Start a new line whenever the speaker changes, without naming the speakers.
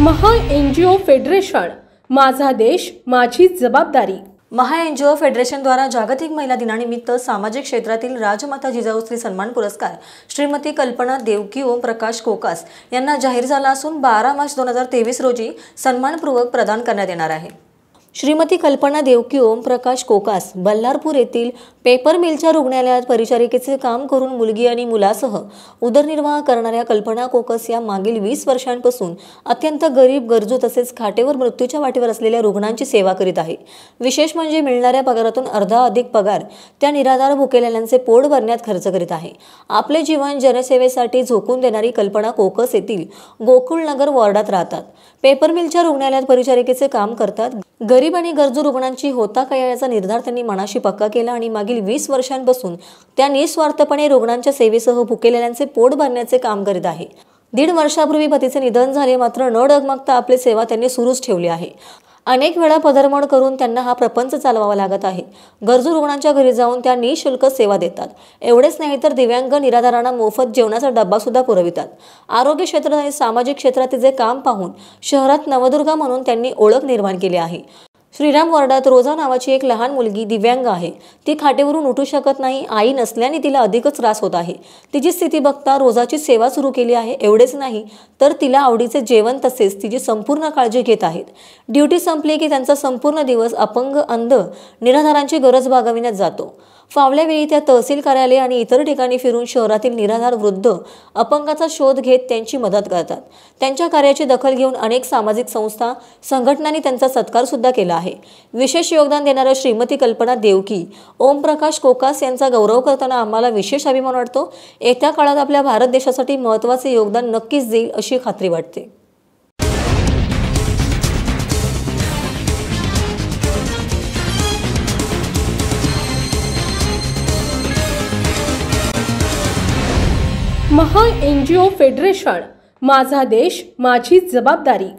महा NGO federation, माझा देश माझी जबाबदारी।
महा एनजीओ फेडरेशन द्वारा जागतिक महिला दिनानिमित्त सामाजिक क्षेत्रातील राजमाता जिजाऊ स्त्री सन्मान पुरस्कार श्रीमती कल्पना देवकी ओम प्रकाश कोकास यांना जाहीर झाला असून 12 मार्च 2023 रोजी सन्मानपूर्वक प्रदान करण्यात येणार आहे। श्रीमती कल्पना देवकी ओम प्रकाश कोकास बल्लारपूर येथील पेपर मिलच्या रुग्णालयात परिचारिकेचे काम करून मुलगी आणि मुलासह उदरनिर्वाह करणाऱ्या कल्पना कोकास या मागील 20 वर्षांपासून अत्यंत गरीब, गरजू तसेच खाटेवर मृत्यूच्या वाटेवर असलेल्या रुग्णांची सेवा करीत आहे। विशेष म्हणजे मिळणाऱ्या पगारातून अर्धा अधिक पगार त्या निराधार भुकेलेल्यांचे पोट भरण्यात खर्च करीत आहे। आपले जीवन जनसेवेसाठी झोकून देणारी कल्पना कोकास येथील गोकुळनगर वॉर्डात राहतात। पेपर मिलच्या रुग्णालयात परिचारिकेचे काम करतात। गरीब आणि गरजू रुग्णांची होता काय याचा निर्धार त्यांनी मनाशी पक्का केला आणि मागील 20 वर्षांपासून त्या निस्वार्थपणे रुग्णांच्या सेवेसह भुकेलेल्यांचे पोट भरण्याचे काम करीत आहे। 1.5 वर्षापूर्वी पतीचे निधन झाले, मात्र न डगमगता आपली सेवा त्यांनी सुरूच ठेवली आहे। अनेक वेळा पदरमोड करून त्यांना हा प्रपंच चालवावा लागत आहे। गरजू रुग्णांच्या घरी जाऊन त्या निःशुल्क सेवा देतात। एवढेच नाही तर दिव्यांग निराधारांना मोफत जेवणाचा डब्बा सुद्धा पुरवितात। आरोग्य क्षेत्रात आणि सामाजिक क्षेत्रात जे काम पाहून शहरात नवदुर्गा म्हणून त्यांनी ओळख निर्माण केली आहे। श्रीराम वॉर्डात रोजा नावाची एक लहान मुलगी दिव्यांग आहे। ती खाटेवरून उठू शकत नाही। आई नसल्याने तिला अधिकच त्रास होत आहे। तिची स्थिती बघता रोजाची सेवा सुरू केली आहे। एवढेच नाही तर तिला आवडीचे जेवण तसेच तिची संपूर्ण काळजी घेत आहेत। ड्युटी संपली की त्यांचा संपूर्ण दिवस अपंग, अंध निराधारांची गरज भागविण्यात जातो। फावल्या वेळी त्या तहसील कार्यालय आणि इतर ठिकाणी फिरून शहरातील निराधार, वृद्ध, अपंगाचा शोध घेत त्यांची मदत करतात। त्यांच्या कार्याची दखल घेऊन अनेक सामाजिक संस्था, संघटनांनी त्यांचा सत्कार सुद्धा केला आहे। विशेष योगदान देणाऱ्या श्रीमती कल्पना देवकी ओम प्रकाश कोकास यांचा गौरव करताना आम्हाला विशेष अभिमान वाटतो। येत्या काळात आपल्या भारत देशासाठी महत्त्वाचे योगदान नक्कीच देईल अशी खात्री वाटते।
महा एनजीओ फेडरेशन, माझा देश माझी जबाबदारी।